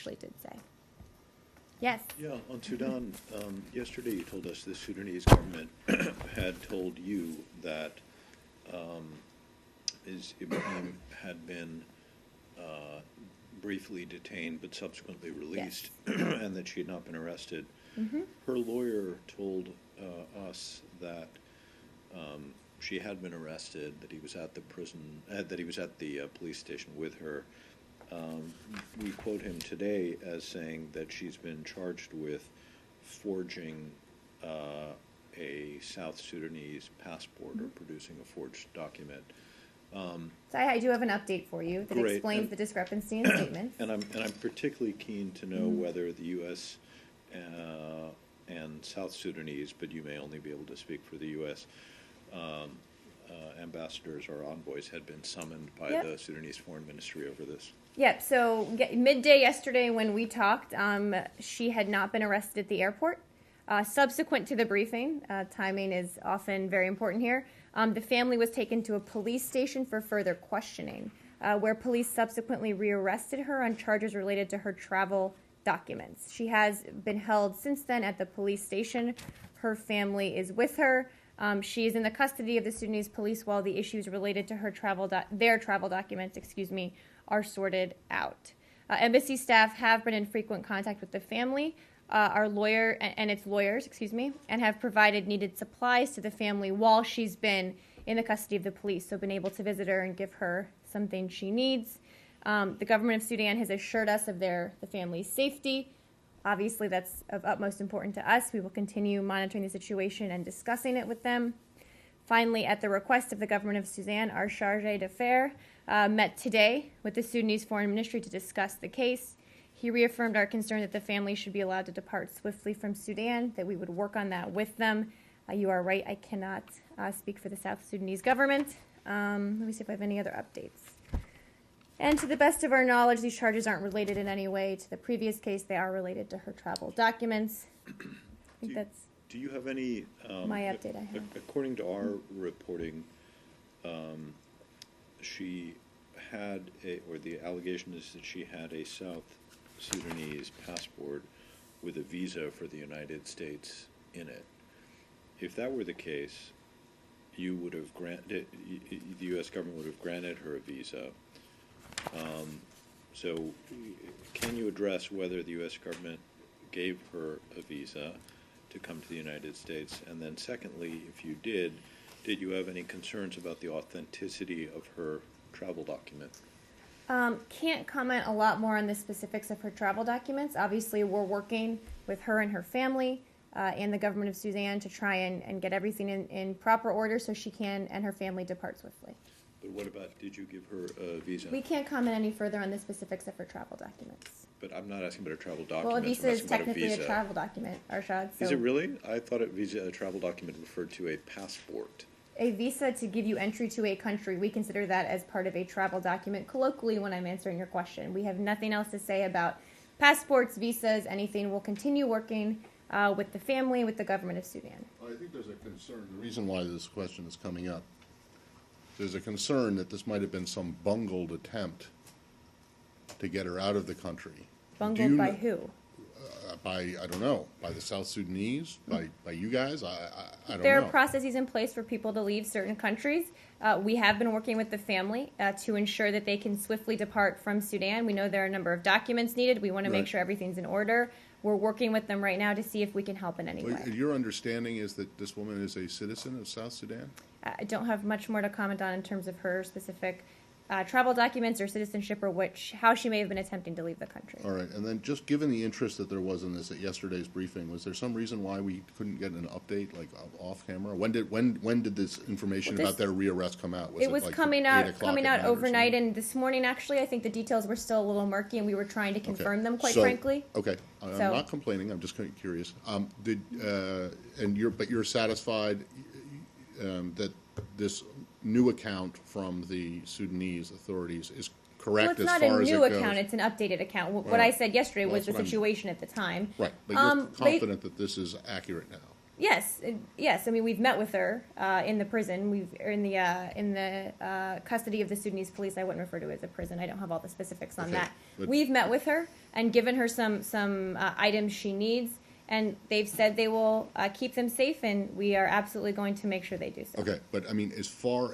actually did say. Yes. Yeah, on Sudan, yesterday you told us the Sudanese government had told you that Ms. Ibrahim had been briefly detained but subsequently released, yes. and that she had not been arrested. Mm-hmm. Her lawyer told us that she had been arrested, that he was at the prison, that he was at the police station with her. We quote him today as saying that she's been charged with forging a South Sudanese passport, or producing a forged document. So I do have an update for you that explains the discrepancy in statements. And I'm particularly keen to know whether the U.S. And South Sudanese, but you may only be able to speak for the U.S. Ambassadors or envoys had been summoned by the Sudanese Foreign Ministry over this. Yep, so midday yesterday when we talked, she had not been arrested at the airport. Subsequent to the briefing, timing is often very important here, the family was taken to a police station for further questioning, where police subsequently rearrested her on charges related to her travel documents. She has been held since then at the police station. Her family is with her. She is in the custody of the Sudanese police while the issues related to her their travel documents, are sorted out. Embassy staff have been in frequent contact with the family, our lawyer and its lawyers, and have provided needed supplies to the family while she's been in the custody of the police, so been able to visit her and give her something she needs. The government of Sudan has assured us of the family's safety. Obviously, that's of utmost importance to us. We will continue monitoring the situation and discussing it with them. Finally, at the request of the government of Sudan, our chargé d'affaires met today with the Sudanese Foreign Ministry to discuss the case. He reaffirmed our concern that the family should be allowed to depart swiftly from Sudan, that we would work on that with them. You are right, I cannot speak for the South Sudanese government. Let me see if I have any other updates. And to the best of our knowledge, these charges aren't related in any way to the previous case. They are related to her travel documents. Do you have any... my update I have. According to our reporting, she had or the allegation is that she had a South Sudanese passport with a visa for the United States in it. If that were the case, you would have granted, the U.S. government would have granted her a visa. So can you address whether the U.S. government gave her a visa to come to the United States? And then secondly, if you did you have any concerns about the authenticity of her travel document? Can't comment a lot more on the specifics of her travel documents. Obviously, we're working with her and her family and the government of Sudan to try and get everything in proper order so she can and her family depart swiftly. But what about, did you give her a visa? We can't comment any further on the specifics of her travel documents. But I'm not asking about her travel document. Well, a visa is technically a travel document, Arshad. So is it really? I thought a travel document referred to a passport. A visa to give you entry to a country, we consider that as part of a travel document, colloquially when I'm answering your question. We have nothing else to say about passports, visas, anything. We'll continue working with the family, with the government of Sudan. Well, I think there's a concern. The reason why this question is coming up, there's a concern that this might have been some bungled attempt to get her out of the country. Bungled by who? I don't know, by the South Sudanese, by you guys, I don't know. There are processes in place for people to leave certain countries. We have been working with the family to ensure that they can swiftly depart from Sudan. We know there are a number of documents needed. We want to make sure everything's in order. We're working with them right now to see if we can help in any way. Your understanding is that this woman is a citizen of South Sudan? I don't have much more to comment on in terms of her specific travel documents or citizenship or how she may have been attempting to leave the country. All right, and then just given the interest that there was in this at yesterday's briefing, was there some reason why we couldn't get an update, like off camera? When did this information about their rearrest come out? It was like coming out overnight, and this morning actually, I think the details were still a little murky, and we were trying to confirm them, quite frankly. Okay, I'm not complaining. I'm just kind of curious. But you're satisfied that this new account from the Sudanese authorities is correct as far as it goes? Well, it's not a new account, it's an updated account. What I said yesterday was the situation at the time. Right, but you're confident that this is accurate now? Yes. I mean, we've met with her in the prison. In the custody of the Sudanese police. I wouldn't refer to it as a prison. I don't have all the specifics on that. We've met with her and given her some items she needs, and they've said they will keep them safe, and we are absolutely going to make sure they do so. Okay, but I mean, as far